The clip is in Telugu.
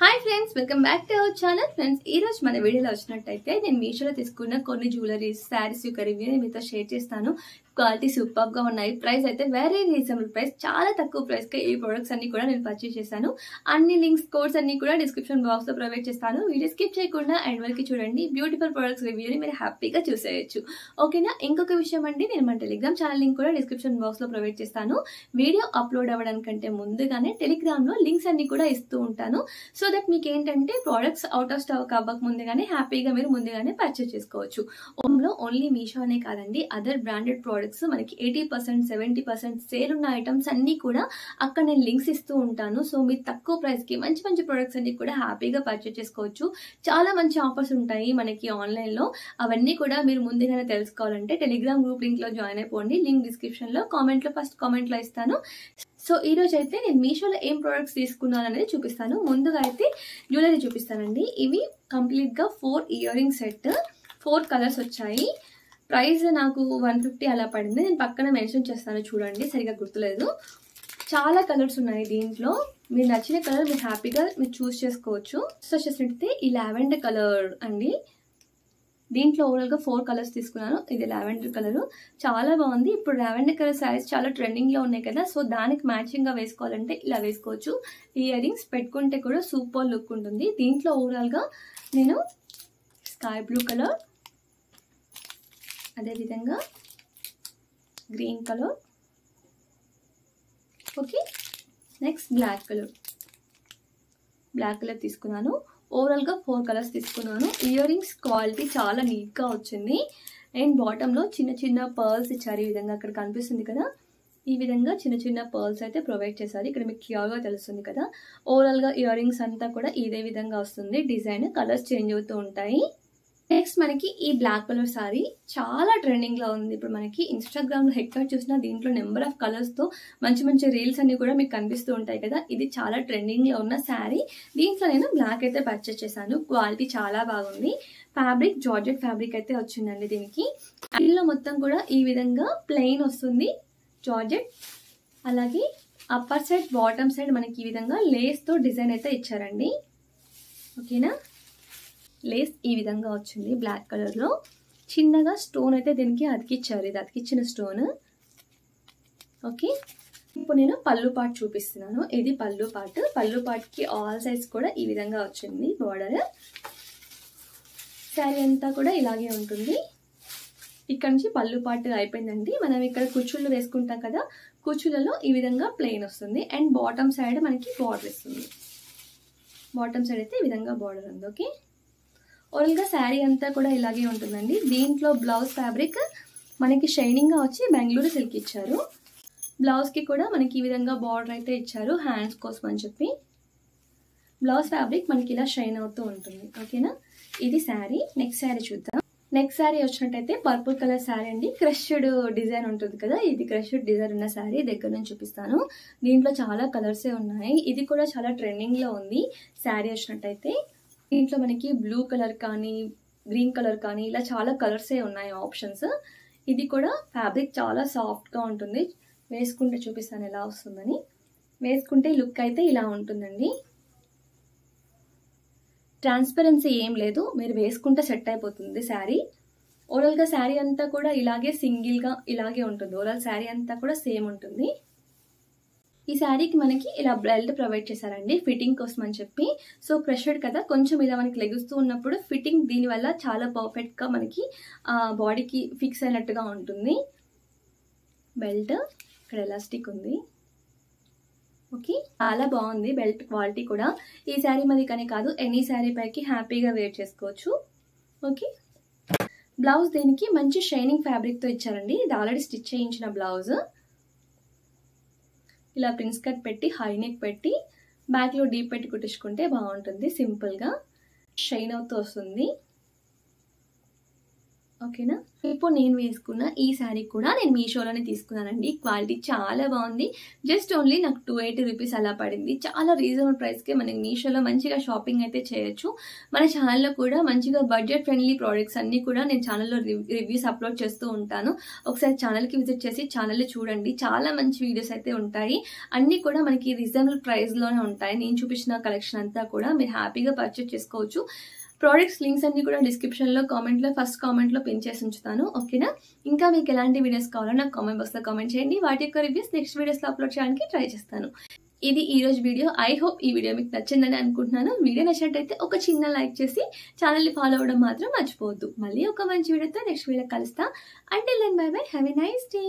Hi friends, welcome back to our channel. Friends, ఈ రోజు మన వీడియోలో వచ్చినట్టయితే నేను మీషోలో తీసుకున్న కొన్ని జ్యువెలరీస్, శారీస్ యొక్క రివ్యూ మీతో షేర్ చేస్తాను. క్వాలిటీ సూపర్ గా ఉన్నాయి. ప్రైస్ అయితే వెరీ రీజనబుల్ ప్రైస్, చాలా తక్కువ ప్రైస్ కి ఈ ప్రొడక్ట్స్ అన్ని కూడా నేను పర్చేస్ చేశాను. అన్ని లింక్స్, కోడ్స్ అన్ని కూడా డిస్క్రిప్షన్ బాక్స్ లో ప్రొవైడ్ చేస్తాను. వీడియో స్కిప్ చేయకుండా ఎండ్ వరకు చూడండి. బ్యూటిఫుల్ ప్రొడక్ట్స్ రివ్యూని మీరు హ్యాపీగా చూసేయచ్చు. ఓకేనా? ఇంకొక విషయం అండి, నేను మన టెలిగ్రామ్ ఛానల్ లింక్ కూడా డిస్క్రిప్షన్ బాక్స్ లో ప్రొవైడ్ చేస్తాను. వీడియో అప్లోడ్ అవ్వడానికంటే ముందుగానే టెలిగ్రామ్ లో లింక్స్ అన్ని కూడా ఇస్తూ ఉంటాను. సో దట్ మీకు ఏంటంటే ప్రోడక్ట్స్ అవుట్ ఆఫ్ స్టాక్ అవ్వక ముందుగానే హ్యాపీగా మీరు ముందుగానే పర్చేస్ చేసుకోవచ్చు. ఓన్లీ మీషో అనే కాదండి, అదర్ బ్రాండెడ్ ప్రోడక్ట్స్ మనకి 80%, 70% సేల్ ఉన్న ఐటమ్స్ అన్ని కూడా అక్కడ నేను లింక్స్ ఇస్తూ ఉంటాను. సో మీరు తక్కువ ప్రైస్ కి మంచి మంచి ప్రొడక్ట్స్ అన్ని కూడా హ్యాపీగా పర్చేస్ చేసుకోవచ్చు. చాలా మంచి ఆఫర్స్ ఉంటాయి మనకి ఆన్లైన్ లో. అవన్నీ కూడా మీరు ముందుగానే తెలుసుకోవాలంటే టెలిగ్రామ్ గ్రూప్ లింక్ లో జాయిన్ అయిపోండి. లింక్ డిస్క్రిప్షన్ లో ఫస్ట్ కామెంట్ లో ఇస్తాను. సో ఈ రోజు అయితే నేను మీషోలో ఏం ప్రొడక్ట్స్ తీసుకున్నాను అనేది చూపిస్తాను. ముందుగా అయితే జ్యువెలరీ చూపిస్తానండి. ఇవి కంప్లీట్ గా 4 ఇయర్ రింగ్ సెట్, 4 కలర్స్ వచ్చాయి. ప్రైస్ నాకు 150 అలా పడింది. నేను పక్కన మెన్షన్ చేస్తాను చూడండి, సరిగా గుర్తులేదు. చాలా కలర్స్ ఉన్నాయి దీంట్లో. మీరు నచ్చిన కలర్ మీరు హ్యాపీగా మీరు చూస్ చేసుకోవచ్చు. సో వచ్చేసినట్టయితే ఈ లావెండర్ కలర్ అండి. దీంట్లో ఓవరాల్ గా 4 కలర్స్ తీసుకున్నాను. ఇది లావెండర్ కలర్, చాలా బాగుంది. ఇప్పుడు లావెండర్ కలర్ శారీస్ చాలా ట్రెండింగ్ లో ఉన్నాయి కదా, సో దానికి మ్యాచింగ్ గా వేసుకోవాలంటే ఇలా వేసుకోవచ్చు. ఇయర్ రింగ్స్ పెట్టుకుంటే కూడా సూపర్ లుక్ ఉంటుంది. దీంట్లో ఓవరాల్ గా నేను స్కై బ్లూ కలర్, అదేవిధంగా green colour, okay, next black colour తీసుకున్నాను. ఓవరాల్ గా 4 కలర్స్ తీసుకున్నాను. ఇయర్ రింగ్స్ క్వాలిటీ చాలా నీట్ గా వచ్చింది. అండ్ బాటమ్ లో చిన్న చిన్న పర్ల్స్ ఇచ్చారు. ఈ విధంగా అక్కడ కనిపిస్తుంది కదా, ఈ విధంగా చిన్న చిన్న పర్ల్స్ అయితే ప్రొవైడ్ చేశారు. ఇక్కడ మీకు క్లియర్ గా తెలుస్తుంది కదా. ఓవరాల్ గా ఇయర్ రింగ్స్ అంతా కూడా ఇదే విధంగా వస్తుంది. డిజైన్ కలర్స్ చేంజ్ అవుతూ ఉంటాయి. నెక్స్ట్ మనకి ఈ బ్లాక్ కలర్ సారీ చాలా ట్రెండింగ్ లో ఉంది. ఇప్పుడు మనకి ఇన్స్టాగ్రామ్ లో ఎక్కడ చూసినా దీంట్లో నెంబర్ ఆఫ్ కలర్స్ తో మంచి మంచి రీల్స్ అన్ని కూడా మీకు కనిపిస్తూ ఉంటాయి కదా. ఇది చాలా ట్రెండింగ్ లో ఉన్న శారీ. దీంట్లో నేను బ్లాక్ అయితే పర్చేస్ చేశాను. క్వాలిటీ చాలా బాగుంది. ఫ్యాబ్రిక్ జార్జెట్ ఫ్యాబ్రిక్ అయితే వచ్చిందండి. దీనికి దీనిలో మొత్తం కూడా ఈ విధంగా ప్లెయిన్ వస్తుంది జార్జెట్. అలాగే అప్పర్ సైడ్, బాటమ్ సైడ్ మనకి ఈ విధంగా లేస్ తో డిజైన్ అయితే ఇచ్చారండి. ఓకేనా? లేస్ ఈ విధంగా వచ్చింది. బ్లాక్ కలర్ లో చిన్నగా స్టోన్ అయితే దీనికి అతికిచ్చారు. ఇది అతికిచ్చిన స్టోన్. ఓకే, ఇప్పుడు నేను పళ్ళు పార్ట్ చూపిస్తున్నాను. ఇది పళ్ళు పార్ట్ కి ఆల్ సైడ్స్ కూడా ఈ విధంగా వచ్చింది బోర్డర్. శారీ అంతా కూడా ఇలాగే ఉంటుంది. ఇక్కడ నుంచి పళ్ళు పార్ట్ అయిపోయిందండి. మనం ఇక్కడ కుచ్చుళ్ళు వేసుకుంటాం కదా, కుచ్చులలో ఈ విధంగా ప్లెయిన్ వస్తుంది. అండ్ బాటమ్ సైడ్ మనకి బార్డర్ ఇస్తుంది. బాటమ్ సైడ్ అయితే ఈ విధంగా బార్డర్ ఉంది. ఓకే, ఓవరాల్ గా శారీ అంతా కూడా ఇలాగే ఉంటుందండి. దీంట్లో బ్లౌజ్ ఫ్యాబ్రిక్ మనకి షైనింగ్ గా వచ్చి బెంగళూరు సిల్క్ ఇచ్చారు. బ్లౌజ్ కి కూడా మనకి ఈ విధంగా బార్డర్ అయితే ఇచ్చారు హ్యాండ్స్ కోసం అని చెప్పి. బ్లౌజ్ ఫ్యాబ్రిక్ మనకి ఇలా షైన్ అవుతూ ఉంటుంది. ఓకేనా? ఇది శారీ. నెక్స్ట్ శారీ చూద్దాం. నెక్స్ట్ శారీ వచ్చినట్టయితే పర్పుల్ కలర్ శారీ అండి. క్రష్డ్ డిజైన్ ఉంటుంది కదా, ఇది క్రష్డ్ డిజైన్ ఉన్న శారీ దగ్గర నుంచి చూపిస్తాను. దీంట్లో చాలా కలర్సే ఉన్నాయి. ఇది కూడా చాలా ట్రెండింగ్ లో ఉంది శారీ వచ్చినట్టయితే. దీంట్లో మనకి బ్లూ కలర్ కానీ, గ్రీన్ కలర్ కానీ, ఇలా చాలా కలర్సే ఉన్నాయి ఆప్షన్స్. ఇది కూడా ఫ్యాబ్రిక్ చాలా సాఫ్ట్ గా ఉంటుంది. వేసుకుంటే చూపిస్తాను ఎలా వస్తుందని. వేసుకుంటే లుక్ అయితే ఇలా ఉంటుందండి. ట్రాన్స్పరెన్సీ ఏం లేదు, మీరు వేసుకుంటే సెట్ అయిపోతుంది శారీ. ఓవరాల్ గా శారీ అంతా కూడా ఇలాగే సింగిల్ గా ఇలాగే ఉంటుంది. ఓవరాల్ శారీ అంతా కూడా సేమ్ ఉంటుంది. ఈ శారీకి మనకి ఇలా బెల్ట్ ప్రొవైడ్ చేశారండి ఫిట్టింగ్ కోసం అని చెప్పి. సో క్రషెడ్ కదా, కొంచెం ఇలా మనకి లెగుస్తూ ఉన్నప్పుడు ఫిట్టింగ్ దీని వల్ల చాలా పర్ఫెక్ట్ గా మనకి బాడీకి ఫిక్స్ అయినట్టుగా ఉంటుంది. బెల్ట్ ఇక్కడ ఎలాస్టిక్ ఉంది. ఓకే, చాలా బాగుంది బెల్ట్ క్వాలిటీ కూడా. ఈ శారీ మరి కానీ కాదు, ఎనీ శారీ పైకి హ్యాపీగా వేర్ చేసుకోవచ్చు. ఓకే, బ్లౌజ్ దీనికి మంచి షైనింగ్ ఫ్యాబ్రిక్ తో ఇచ్చారండి. ఇది ఆల్రెడీ స్టిచ్ చేయించిన బ్లౌజ్. ఇలా ప్రిన్స్ కట్ పెట్టి, హై నెక్ పెట్టి, బ్యాక్ లో డీప్ పెట్టి కుట్టించుకుంటే బాగుంటుంది. సింపుల్ గా షైన్ అవుతూ వస్తుంది. ఓకేనా. ఇప్పుడు నేను వేసుకున్న ఈ శారీ కూడా నేను మీషోలోనే తీసుకున్నానండి. క్వాలిటీ చాలా బాగుంది. జస్ట్ ఓన్లీ నాకు 280 రూపీస్ అలా పడింది. చాలా రీజనబుల్ ప్రైస్కే మనకి మీషోలో మంచిగా షాపింగ్ అయితే చేయొచ్చు. మన ఛానల్లో కూడా మంచిగా బడ్జెట్ ఫ్రెండ్లీ ప్రోడక్ట్స్ అన్నీ కూడా నేను ఛానల్లో రివ్యూస్ అప్లోడ్ చేస్తూ ఉంటాను. ఒకసారి ఛానల్కి విజిట్ చేసి ఛానల్ చూడండి. చాలా మంచి వీడియోస్ అయితే ఉంటాయి. అన్నీ కూడా మనకి రీజనబుల్ ప్రైస్లోనే ఉంటాయి. నేను చూపించిన కలెక్షన్ అంతా కూడా మీరు హ్యాపీగా పర్చేస్ చేసుకోవచ్చు. ప్రోడక్ట్స్ లింక్స్ అన్ని కూడా డిస్క్రిప్షన్లో ఫస్ట్ కామెంట్లో పిన్ చేసి ఉంచుతాను. ఓకేనా. ఇంకా మీకు ఎలాంటి వీడియోస్ కావాలో నాకు కామెంట్ బాక్స్లో కామెంట్ చేయండి. వాటి యొక్క రివ్యూస్ నెక్స్ట్ వీడియోస్లో అప్లోడ్ చేయడానికి ట్రై చేస్తాను. ఇది ఈ రోజు వీడియో. ఐ హోప్ ఈ వీడియో మీకు నచ్చిందని అనుకుంటున్నాను. వీడియో నచ్చినట్టయితే ఒక చిన్న లైక్ చేసి ఛానల్ని ఫాలో అవ్వడం మాత్రం మర్చిపోవద్దు. మళ్ళీ ఒక మంచి వీడియోతో నెక్స్ట్ వీడియో కలుస్తా. Until then bye bye. Have a nice day.